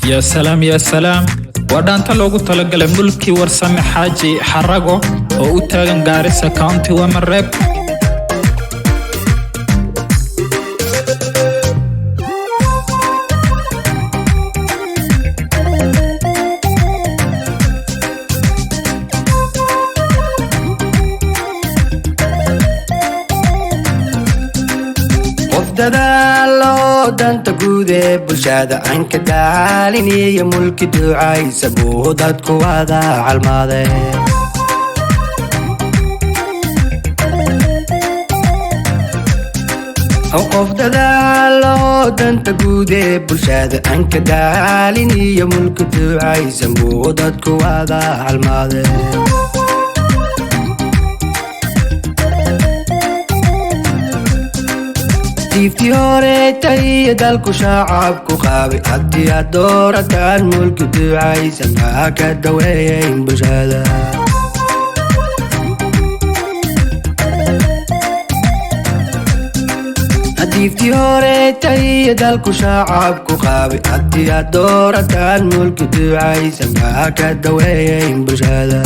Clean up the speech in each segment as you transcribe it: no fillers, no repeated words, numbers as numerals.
يا سلام يا سلام ودانتا لوgu talagalay mulki warsame xaaji xarago oo u taagan Garissa County Wamareb dadaalo danta guud ee bulshada aan ka daaliniyo mulki ducaysa buu dadku wada calmaadeen qof dadaalo danta guud ee bulshada aan ka daaliniyo mulki ducaysa buu dadku wada calmaadeen tifti hore tay dalku shacabku qaabi haddii aad doorataan mulki ducaysan maa ka daweeyayn bulshada tifti hore tay dalku shacabku qaabi haddii aad doorataan mulki ducaysan maa ka daweeyayn bulshada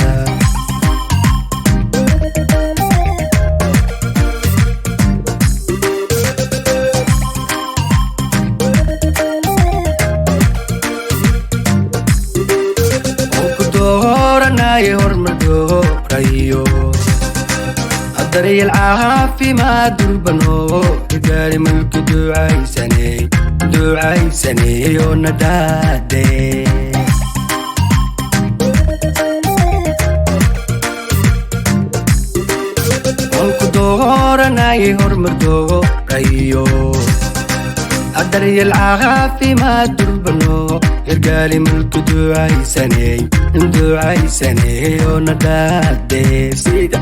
hormado rayo الدريل عافي ما دربنو رجالي ملك دعاي سني وندادي ولكو دورناي هرمدو رايو الدريل عافي ما دربنو رجالي ملك دعاي سني وندادي سيدا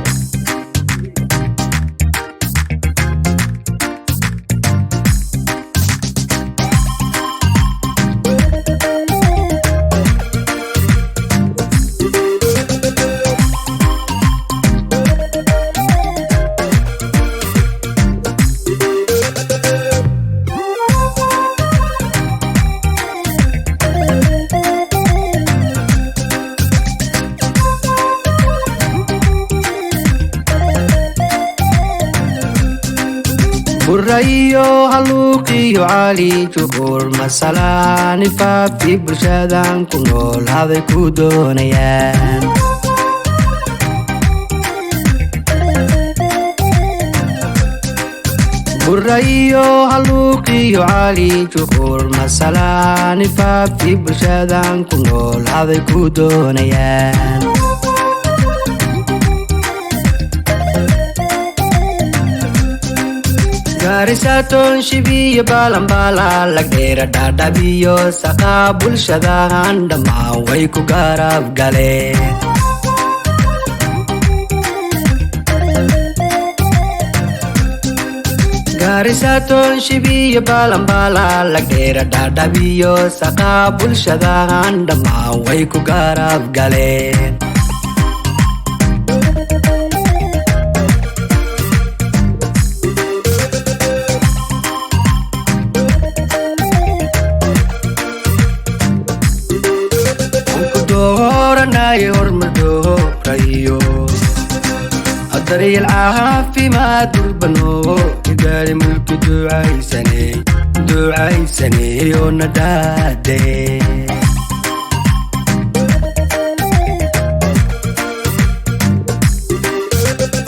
burayo haluqiyo cali jukur masalani faafti bulshadan ku nool haday ku doonayaan burayo haluqiyo cali jukur masalani faafti bulshadan ku nool haday ku doonayaan Garissa shibiya balambala lagdheera dhaadhabiyo saqa bulshadahan dhammaan way ku garab galeen Garissa shibiya balambala lagdheera dhaadhabiyo saqa bulshadahan dhammaan way ku garab galeen hormado rayo الدريل عافي ما دربنو رجالي ملك دعاي سني وندادي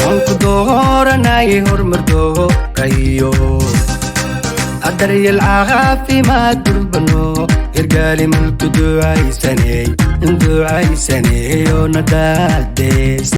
ولكو دورناي هرمدو رايو الدريل عافي ما دربنو رجالي ملك دعاي سني وندادي